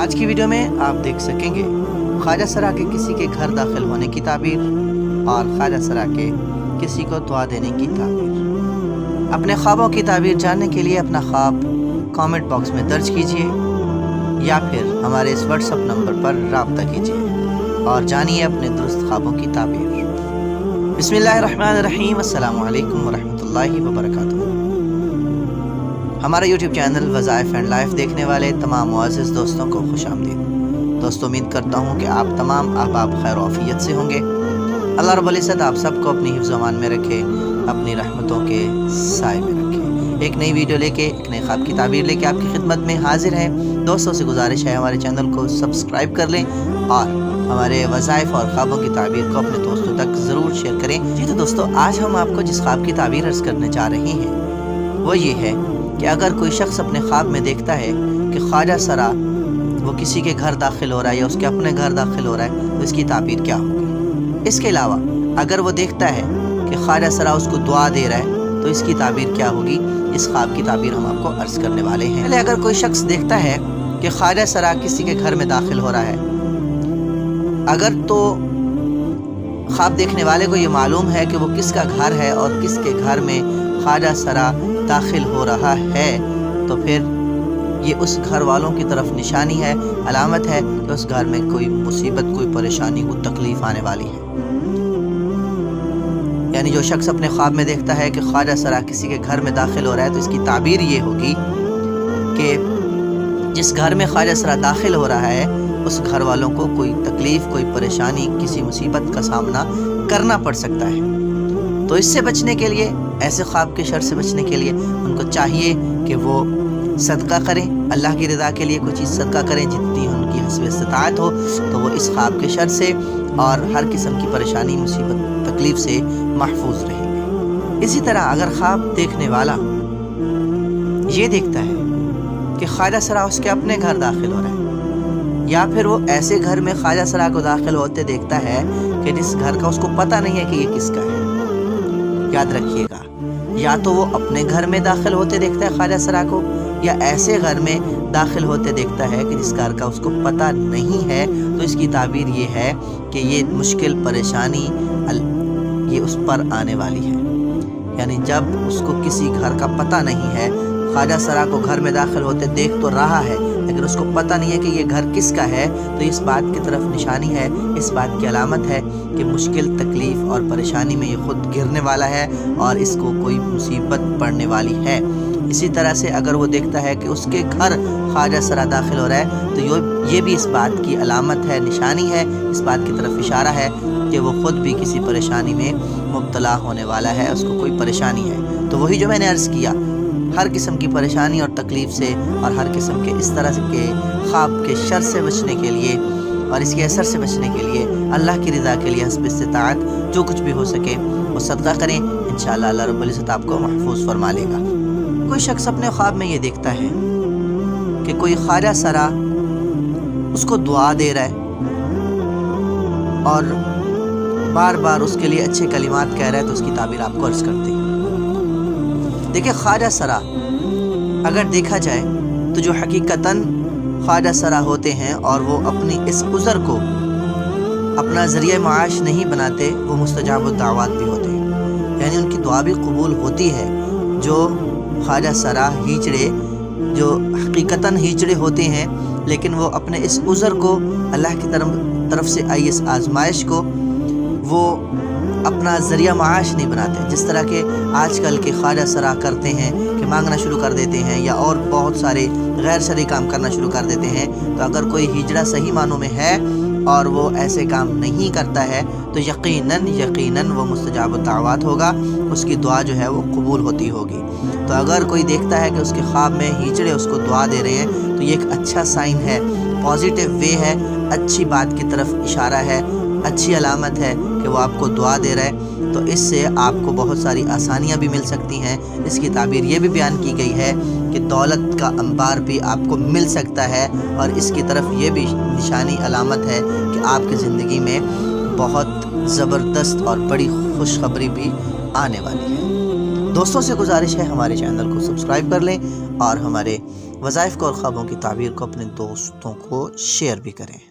आज की वीडियो में आप देख सकेंगे ख्वाजा सरा के किसी के घर दाखिल होने की ताबीर और ख्वाजा सरा के किसी को दुआ देने की ताबीर। अपने ख्वाबों की ताबीर जानने के लिए अपना ख्वाब कमेंट बॉक्स में दर्ज कीजिए या फिर हमारे इस व्हाट्सएप नंबर पर राब्ता कीजिए और जानिए अपने दुरुस्त ख्वाबों की ताबीर। बिस्मिल्लाहिर्रहमानिर्रहीम, अस्सलामु अलैकुम वरहमतुल्लाहि वबरकातुहू। हमारा यूट्यूब चैनल वज़ाइफ एंड लाइफ देखने वाले तमाम मुअज़्ज़िज़ दोस्तों को खुशामदीद। दोस्तों, उम्मीद करता हूँ कि आप तमाम अहबाब खैर आफियत से होंगे। अल्लाह रब्बुल इज़्ज़त आप सबको अपनी हिफ्ज़ अमान में रखे, अपनी रहमतों के साए में रखे। एक नई वीडियो लेके, एक नए ख्वाब की ताबीर लेके आपकी खिदमत में हाजिर है। दोस्तों से गुजारिश है हमारे चैनल को सब्सक्राइब कर लें और हमारे वज़ाइफ और ख्वाबों की ताबीर को अपने दोस्तों तक ज़रूर शेयर करें। जी तो दोस्तों, आज हम आपको जिस ख्वाब की ताबीर अर्ज़ करने जा रहे हैं वो ये है कि अगर कोई शख्स अपने ख्वाब में देखता है कि ख्वाजा सरा वो किसी के घर दाखिल हो रहा है या उसके अपने घर दाखिल हो रहा है तो इसकी ताबीर क्या होगी। इसके अलावा अगर वो देखता है कि ख्वाजा सरा उसको दुआ दे रहा है तो इसकी ताबीर क्या होगी, इस ख्वाब की ताबीर हम आपको अर्ज़ करने वाले हैं। पहले अगर कोई शख्स देखता है कि ख्वाजा सरा किसी के घर में दाखिल हो रहा है, अगर तो ख्वाब देखने वाले को ये मालूम है कि वो किसका घर है और किसके घर में ख्वाजा सरा दाखिल हो रहा है, तो फिर ये उस घर वालों की तरफ निशानी है, अलामत है कि उस घर में कोई मुसीबत, कोई परेशानी, कोई तकलीफ़ आने वाली है। यानी जो शख्स अपने ख्वाब में देखता है कि ख्वाजा सरा किसी के घर में दाखिल हो रहा है तो इसकी ताबीर ये होगी कि जिस घर में ख्वाजा सरा दाखिल हो रहा है उस घर वालों को कोई तकलीफ़, कोई परेशानी, किसी मुसीबत का सामना करना पड़ सकता है। तो इससे बचने के लिए, ऐसे ख्वाब के शर से बचने के लिए उनको चाहिए कि वो सदका करें, अल्लाह की रज़ा के लिए कोई चीज़ सदका करें जितनी उनकी हस्ब इस्तिताअत हो, तो वो इस ख्वाब के शर से और हर किस्म की परेशानी, मुसीबत, तकलीफ़ से महफूज रहेंगे। इसी तरह अगर ख्वाब देखने वाला ये देखता है कि ख्वाजा सरा उसके अपने घर दाखिल हो रहा है या फिर वो ऐसे घर में ख्वाजा सरा को दाखिल होते देखता है कि जिस घर का उसको पता नहीं है कि ये किसका है, याद रखिएगा, या तो वो अपने घर में दाखिल होते देखता है ख्वाजा सरा को या ऐसे घर में दाखिल होते देखता है कि जिस घर का उसको पता नहीं है, तो इसकी ताबीर ये है कि ये मुश्किल, परेशानी ये उस पर आने वाली है। यानी जब उसको किसी घर का पता नहीं है, ख्वाजा सरा को घर में दाखिल होते देख तो रहा है लेकिन उसको पता नहीं है कि ये घर किसका है, तो इस बात की तरफ निशानी है, इस बात की अलामत है कि मुश्किल, तकलीफ़ और परेशानी में ये खुद गिरने वाला है और इसको कोई मुसीबत पड़ने वाली है। इसी तरह से अगर वो देखता है कि उसके घर ख्वाजा सरा दाखिल हो रहा है तो ये भी इस बात की अलामत है, निशानी है, इस बात की तरफ इशारा है कि वो ख़ुद भी किसी परेशानी में मुब्तला होने वाला है, उसको कोई परेशानी है। तो वही जो मैंने अर्ज़ किया, हर किस्म की परेशानी और तकलीफ़ से और हर किस्म के इस तरह के ख्वाब के शर से बचने के लिए और इसके असर से बचने के लिए अल्लाह की रज़ा के लिए हस्ब इस्तिताअत जो कुछ भी हो सके वो सदका करें। इंशाअल्लाह अल्लाह रब्बुल इज़्ज़त आपको महफूज फरमा लेगा। कोई शख्स अपने ख्वाब में ये देखता है कि कोई ख्वाजा सरा उसको दुआ दे रहा है और बार बार उसके लिए अच्छे कलिमात कह रहा है, तो उसकी ताबीर आपको अर्ज़ करते हैं। देखिए, ख्वाजा सरा अगर देखा जाए तो जो हकीकतन ख्वाजा सरा होते हैं और वो अपनी इस उज़र को अपना ज़रिया माश नहीं बनाते, वो मुस्तजाब दावत भी होते हैं, यानी उनकी दुआ भी कबूल होती है। जो ख्वाजा सरा हीजड़े, जो हकीकतन हीजड़े होते हैं लेकिन वो अपने इस उज़र को, अल्लाह की तरफ से आई इस आजमाइश को वो अपना ज़रिया माश नहीं बनाते, जिस तरह के आजकल के ख्वाजा सरा करते हैं कि मांगना शुरू कर देते हैं या और बहुत सारे गैर शरई काम करना शुरू कर देते हैं। तो अगर कोई हिजड़ा सही मानों में है और वो ऐसे काम नहीं करता है तो यकीनन वो मुस्तजाब दावत होगा, उसकी दुआ जो है वो कबूल होती होगी। तो अगर कोई देखता है कि उसके ख्वाब में हिजड़े उसको दुआ दे रहे हैं तो ये एक अच्छा साइन है, पॉजिटिव वे है, अच्छी बात की तरफ इशारा है, अच्छी अलामत है कि वो आपको दुआ दे रहा है। तो इससे आपको बहुत सारी आसानियाँ भी मिल सकती हैं। इसकी ताबीर ये भी बयान की गई है कि दौलत का अंबार भी आपको मिल सकता है और इसकी तरफ ये भी निशानी, अलामत है कि आपकी ज़िंदगी में बहुत ज़बरदस्त और बड़ी खुशखबरी भी आने वाली है। दोस्तों से गुजारिश है हमारे चैनल को सब्सक्राइब कर लें और हमारे وظائف کو اور خوابوں کی تعبیر کو اپنے دوستوں کو شیئر بھی کریں۔